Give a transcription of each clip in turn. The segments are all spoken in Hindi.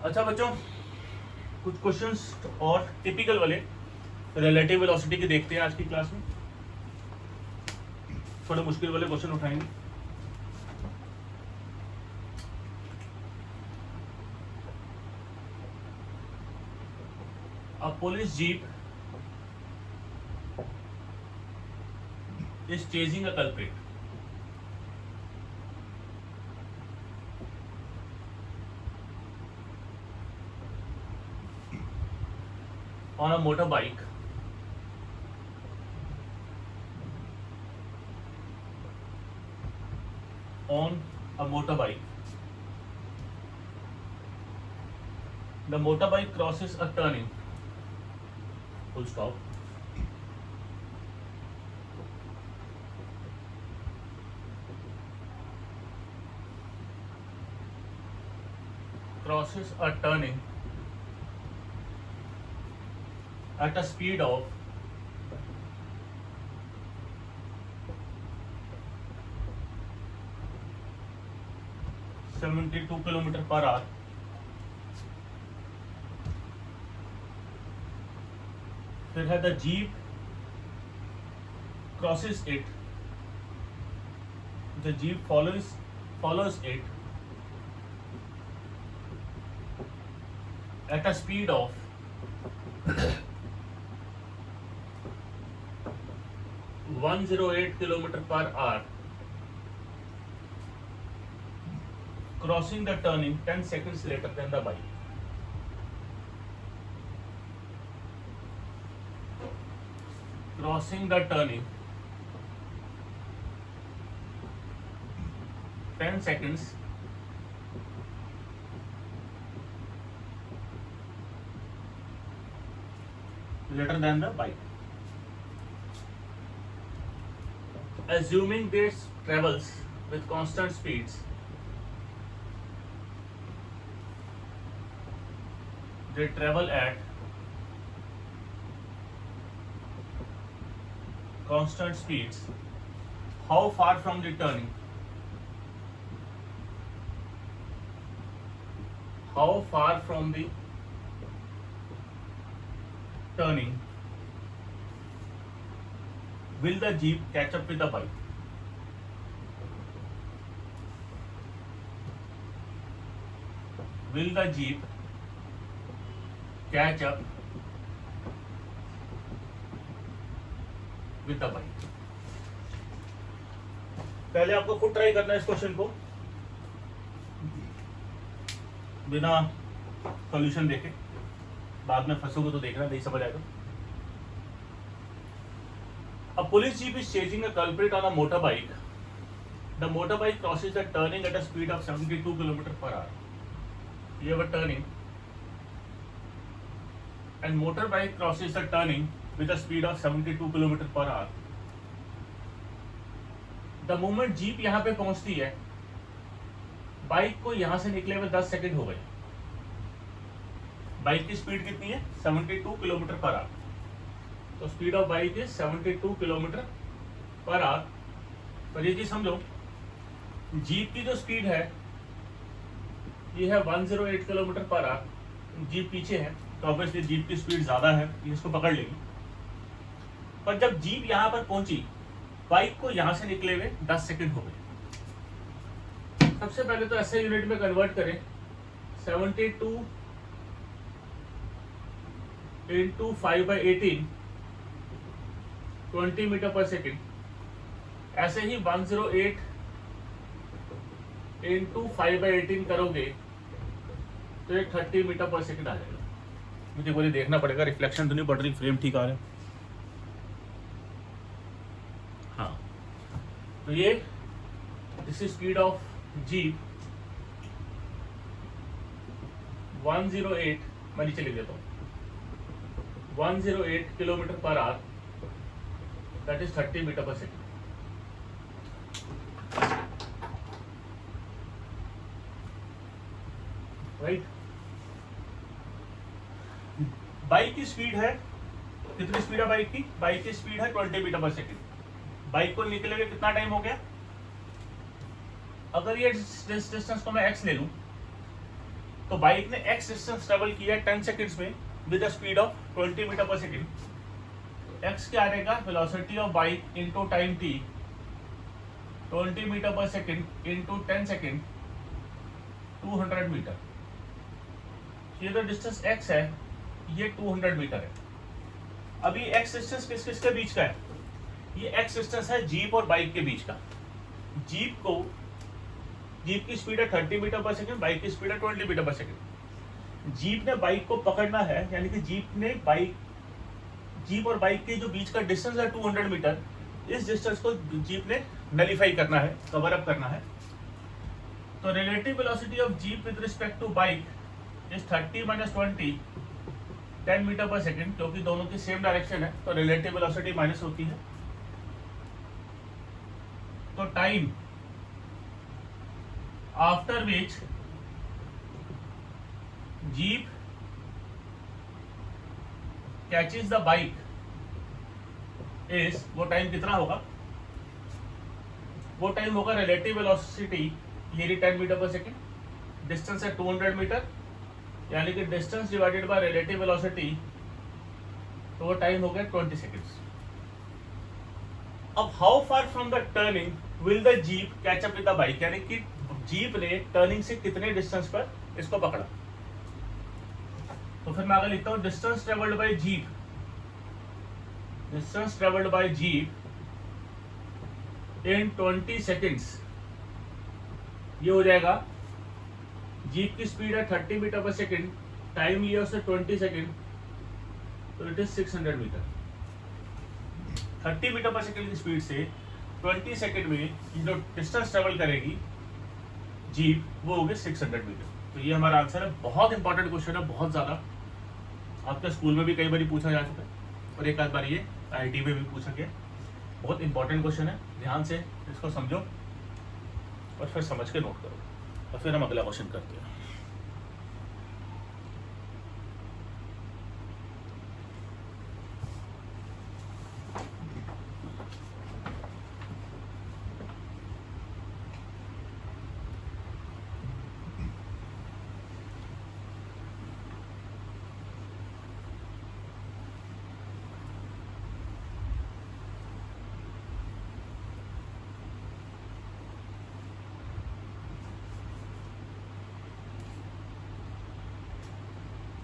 अच्छा बच्चों, कुछ क्वेश्चंस और टिपिकल वाले रिलेटिव वेलोसिटी के देखते हैं आज की क्लास में। थोड़े मुश्किल वाले क्वेश्चन उठाएंगे। A police jeep is chasing a culprit. On a motorbike. On a motorbike. The motorbike crosses a turning. Full stop. Crosses a turning at a speed of 72 kilometre per our. फिर है the jeep crosses it, the jeep follows it at a speed of 108 kilometre per our, crossing the turning 10 seconds later than the bike. Crossing the turning 10 seconds later than the bike. Assuming this travels with constant speeds, they travel at constant speeds. How far from the turning? How far from the turning will the jeep catch up with the bike? Will the jeep catch up with the bike? पहले आपको खुद ट्राई करना है इस क्वेश्चन को बिना सॉल्यूशन देखे, बाद में फंसोगे तो देखना नहीं समझ आएगा। A police jeep is chasing a culprit on a motorbike. The motorbike crosses the turning at a speed of 72 km per hour. You have a turning, and motorbike crosses the turning with a speed of 72 km per hour. The moment jeep यहाँ पे पहुंचती है, बाइक को यहाँ से निकले हुए 10 सेकंड हो गए। बाइक की स्पीड कितनी है? 72 किलोमीटर पर आवर। तो speed of bike is 72 kilometre per hour. पर ये चीज समझो, जीप की जो स्पीड है ये है 108 किलोमीटर पर आवर। जीप पीछे है तो ऑब्वियसली जीप की स्पीड ज्यादा है, ये इसको पकड़ लेगी। पर जब जीप यहाँ पर पहुंची, बाइक को यहाँ से निकले हुए 10 सेकंड हो गए। सबसे पहले तो ऐसे यूनिट में कन्वर्ट करें, 72 इंटू 5/18 20 मीटर पर सेकंड। ऐसे ही 108 इंटू 5/18 करोगे तो ये 30 मीटर पर सेकंड आ जाएगा। मुझे बोले देखना पड़ेगा रिफ्लेक्शन तो नहीं पड़ रही, फ्रेम ठीक आ रहा है। हाँ, तो ये this is speed of jeep 108, मैं नीचे लिख देता हूँ, 108 kilometre per hour, that is 30 metre per second. Right. Bike की स्पीड है, कितनी स्पीड है बाइक की? बाइक की स्पीड है 20 मीटर पर सेकंड। बाइक को निकले हुए कितना टाइम हो गया? अगर ये डिस्टेंस को मैं x ले लूं तो बाइक ने x डिस्टेंस ट्रेवल किया 10 सेकंड्स में with the speed of 20 metre per second. x क्या रहेगा, velocity of bike into time t, 20 metre per second into 10 second, 200 metre. ये जो डिस्टेंस x है ये 200 मीटर है। अभी x डिस्टेंस किस किसके बीच का है, ये x डिस्टेंस है जीप और बाइक के बीच का। जीप की स्पीड है 30 मीटर पर सेकंड, बाइक की स्पीड है 20 मीटर पर सेकंड। जीप ने बाइक को पकड़ना है, यानी कि जीप और बाइक के जो बीच का डिस्टेंस है 200 मीटर, इस डिस्टेंस को जीप ने नलीफाई करना है, कवर अप करना है। तो relative velocity of jeep with respect to bike is 30 minus 20, 10 metre per second, क्योंकि दोनों की सेम डायरेक्शन है तो रिलेटिव वेलोसिटी माइनस होती है। तो time after which jeep catches the bike is, वो टाइम कितना होगा, वो टाइम होगा रिलेटिव वेलोसिटी, ये 10 मीटर पर सेकंड, डिस्टेंस है 200 मीटर, यानी कि distance divided by relative velocity, तो वो टाइम हो गया 20 सेकंड्स। अब how far from the turning will the jeep catch up with the bike, यानी कि जीप ने टर्निंग से कितने डिस्टेंस पर इसको पकड़ा। तो फिर मैं आगे लिखता हूं distance travelled by jeep, distance travelled by jeep in 20 seconds, ये हो जाएगा, जीप की स्पीड है 30 मीटर पर सेकंड, टाइम लिया उससे 20 सेकंड, तो it is 600 metre. 30 metre per second की स्पीड से 20 सेकंड में जो डिस्टेंस ट्रेवल करेगी जीप, वो होगी 600 मीटर। तो ये हमारा आंसर है। बहुत इंपॉर्टेंट क्वेश्चन है, बहुत ज़्यादा, आपके स्कूल में भी कई बार पूछा जा चुका है और एक आध बार ये IIT में भी पूछा गया। बहुत इंपॉर्टेंट क्वेश्चन है, ध्यान से इसको समझो और फिर समझ के नोट करो, और फिर हम अगला क्वेश्चन करते हैं।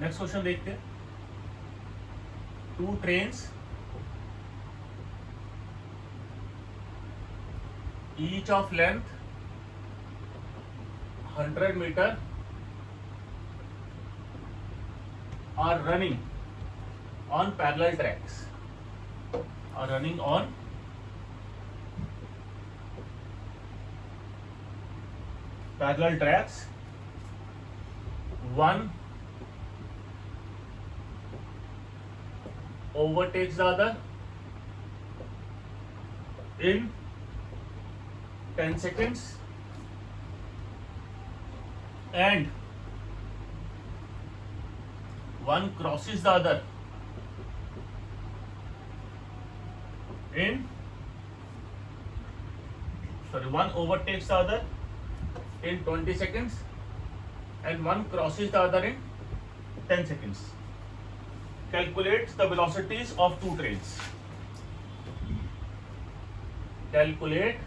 नेक्स्ट क्वेश्चन देखते हैं। 2 trains each of length 100 meter are running on parallel tracks, are running on parallel tracks. One overtakes the other in 10 seconds and one crosses the other in one overtakes the other in 20 seconds and one crosses the other in 10 seconds. Calculate the velocities of 2 trains. Calculate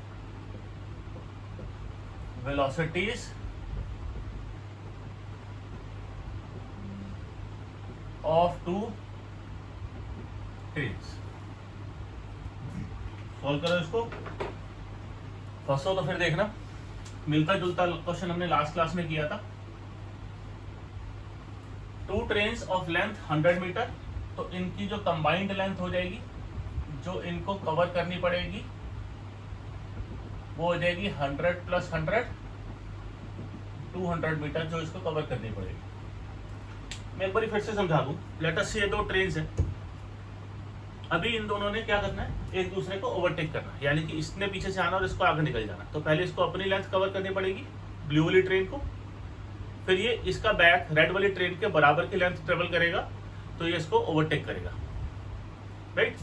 velocities of 2 trains. Solve करो इसको, फंसो तो फिर देखना। मिलता जुलता क्वेश्चन हमने लास्ट क्लास में किया था। 2 ट्रेन्स ऑफ लेंथ 100 मीटर, तो इनकी जो कंबाइंड लेंथ हो जाएगी, जो इनको कवर करनी पड़ेगी, वो हो जाएगी 100 प्लस 100, 200 मीटर जो इसको कवर करनी पड़ेगी। मैं एक बार फिर से समझा दूं। लेट अस से ये 2 ट्रेन्स है, अभी इन दोनों ने क्या करना है, एक दूसरे को ओवरटेक करना है, यानी कि इसने पीछे से आना और इसको आगे निकल जाना। तो पहले इसको अपनी लेंथ कवर करनी पड़ेगी, ब्लू वाली ट्रेन को, फिर ये इसका बैक रेड वाली ट्रेन के बराबर की लेंथ ट्रेवल करेगा, तो ये इसको ओवरटेक करेगा। राइट,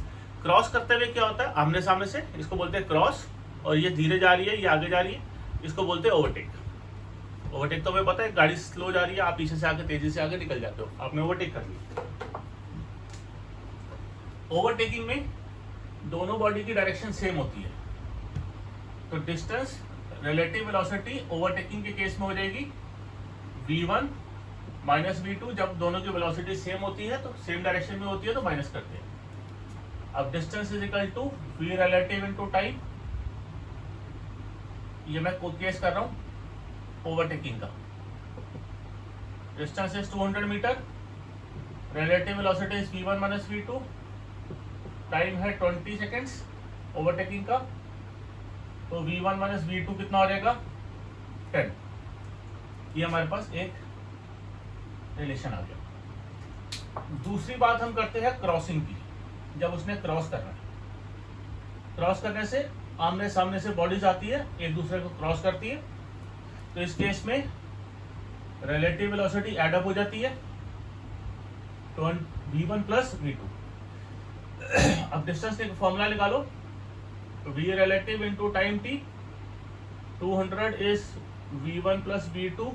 क्रॉस करते हुए क्या होता है, आमने सामने से, इसको बोलते हैं क्रॉस, और ये धीरे जा रही है, ये आगे जा रही है, इसको बोलते हैं ओवरटेक। ओवरटेक तो हमें पता है, गाड़ी स्लो जा रही है, आप पीछे से आके तेजी से आगे निकल जाते हो, आपने ओवरटेक कर लिया। ओवरटेकिंग में दोनों बॉडी की डायरेक्शन सेम होती है, तो डिस्टेंस रिलेटिव वेलोसिटी ओवरटेकिंग के केस में हो जाएगी v1 माइनस v2। जब दोनों की वेलोसिटी सेम होती है तो सेम डायरेक्शन में होती है तो माइनस करते हैं। अब distance is equal to v relative into time, ये मैं केस कर रहा हूं ओवरटेकिंग का। Distance is 200 metre, relative velocity is v1 minus v2, time है 20 सेकेंड्स ओवरटेकिंग का, तो v1 माइनस v2 कितना हो जाएगा 10। ये हमारे पास एक रिलेशन आ गया। दूसरी बात हम करते हैं क्रॉसिंग की, जब उसने क्रॉस करना है। क्रॉस करने से आमने सामने से बॉडीज आती है, एक दूसरे को क्रॉस करती है, तो इस केस में रिलेटिव वेलोसिटी एड अप हो जाती है तो v1 प्लस v2। अब डिस्टेंस का फॉर्मूला निकालो, v relative into time t, 200 is v1 plus v2,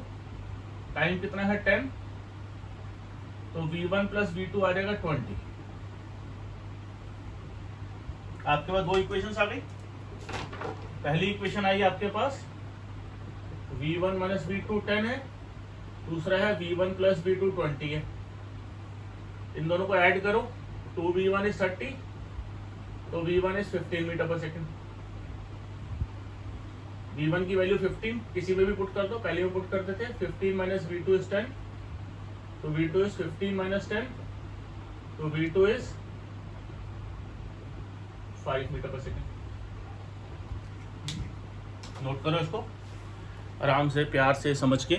time कितना है 10, तो v1 प्लस v2 आ जाएगा 20। आपके पास दो इक्वेशंस आ गई। पहली इक्वेशन आई आपके पास v1 माइनस v2 10 है, दूसरा है v1 प्लस v2 20 है। इन दोनों को ऐड करो, 2v1 इज 30, तो v1 इज 15 मीटर पर सेकेंड। v1 की वैल्यू 15 किसी में भी पुट कर दो, पहले में पुट कर देते हैं। 15 माइनस v2 इज 10, तो v2 इज 15 माइनस 10, तो v2 इज 5 मीटर पर सेकेंड। नोट करो इसको आराम से, प्यार से समझ के।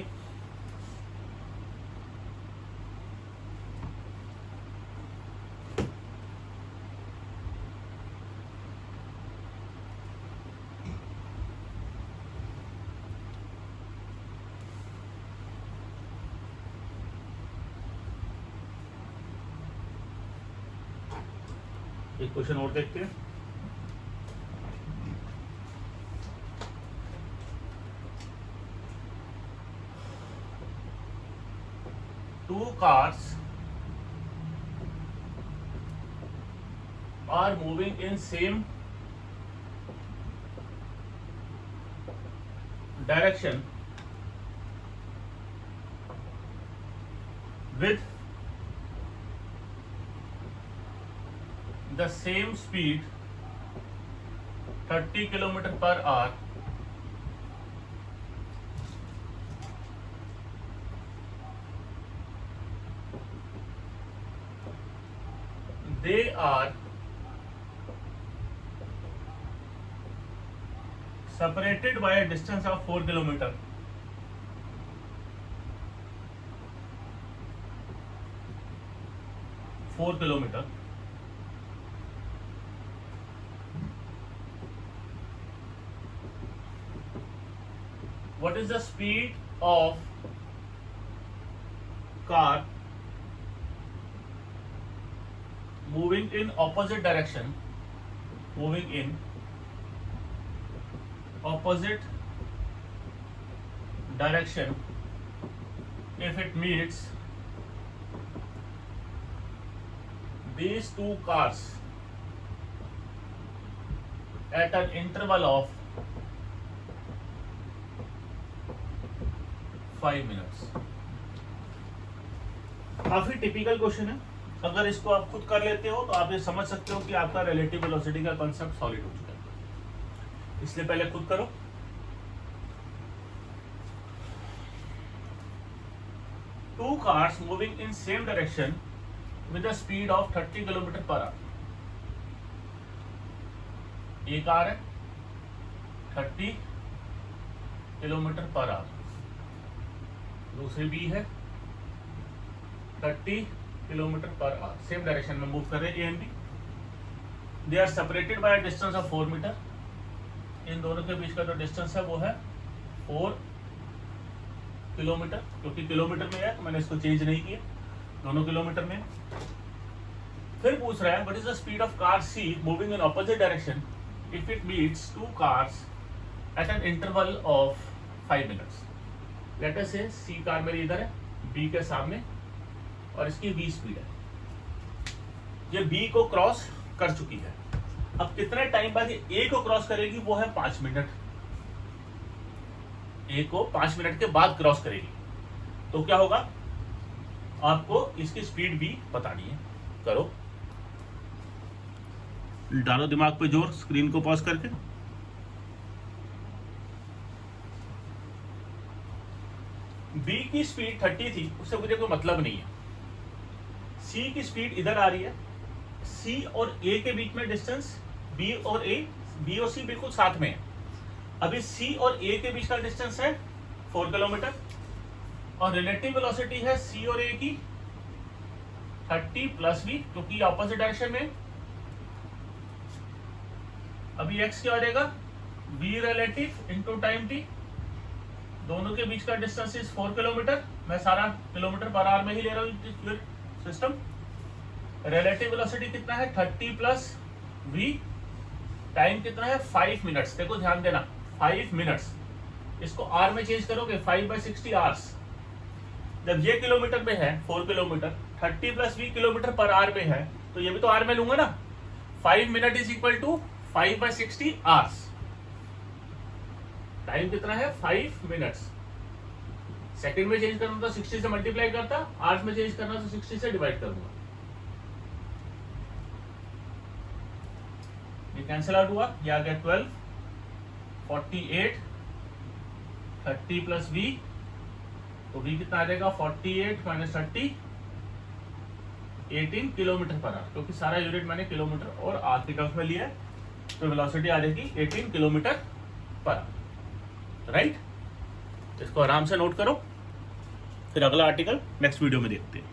एक क्वेश्चन और देखते हैं। Two cars are moving in same direction with the same speed 30 km per hour. They are separated by a distance of 4 km. What is the speed of car moving in opposite direction, if it meets these two cars at an interval of 5 minutes? काफी टिपिकल क्वेश्चन है। अगर इसको आप खुद कर लेते हो तो आप ये समझ सकते हो कि आपका रिलेटिव वेलोसिटी का कॉन्सेप्ट सॉलिड हो चुका है। इसलिए पहले खुद करो। Two cars moving in same direction with a speed of 30 kilometre per hour. एक कार है 30 किलोमीटर पर आवर, दूसरी भी है 30 kilometre per hour, same direction में मूव कर रहे हैं A and B. They are separated by distance of 4 metre. इन दोनों के बीच का जो डिस्टेंस है वो है 4 किलोमीटर, क्योंकि किलोमीटर में है तो मैंने इसको चेंज नहीं किया, दोनों किलोमीटर में। फिर पूछ रहा है what is the speed of car C moving in opposite direction if it meets two cars at an interval of 5 minutes. Let us say C car मेरी इधर है, बी के सामने, और इसकी v स्पीड है। ये b को क्रॉस कर चुकी है। अब कितने टाइम बाद ये a को क्रॉस करेगी, वो है 5 मिनट। a को 5 मिनट के बाद क्रॉस करेगी। तो क्या होगा, आपको इसकी स्पीड भी बतानी है। करो, डालो दिमाग पे जोर, स्क्रीन को पॉज करके। b की स्पीड 30 थी, उससे मुझे कोई मतलब नहीं है। c की स्पीड इधर आ रही है, c और a के बीच में डिस्टेंस b और c बिल्कुल साथ में है। अभी c और a के बीच का डिस्टेंस है 4 किलोमीटर, और रिलेटिव वेलोसिटी है c और a की 30 प्लस v, क्योंकि ऑपोजिट डायरेक्शन में। अभी x क्या हो जाएगा, v relative into time t, दोनों के बीच का डिस्टेंस इज 4 किलोमीटर। मैं सारा किलोमीटर पर आवर में ही ले रहा हूँ सिस्टम। रिलेटिव वेलोसिटी कितना है, 30 प्लस v, टाइम कितना है 5 मिनट्स। देखो ध्यान देना, 5 मिनट्स, इसको आर में चेंज करोगे 5/60 आवर्स। जब ये किलोमीटर में है 4 kilometre, 30 plus v kilometre per our में है, तो ये भी तो आर में लूंगा ना। 5 minute is equal to 5/60 hours. Time कितना है 5 मिनट्स। सेकंड में चेंज करना तो 60 से मल्टीप्लाई करता, आवर्स में चेंज करना तो 60 से डिवाइड कर दूंगा। ये कैंसिल आउट हुआ, ये आ गया 12, 48, 30 प्लस v, तो v कितना आ जाएगा 48 माइनस 30, 18 किलोमीटर पर आवर, क्योंकि सारा यूनिट मैंने किलोमीटर और आवर के टर्म्स में लिया है, तो वेलोसिटी आ जाएगी 18 किलोमीटर पर आवर। राइट, इसको आराम से नोट करो, फिर अगला आर्टिकल नेक्स्ट वीडियो में देखते हैं।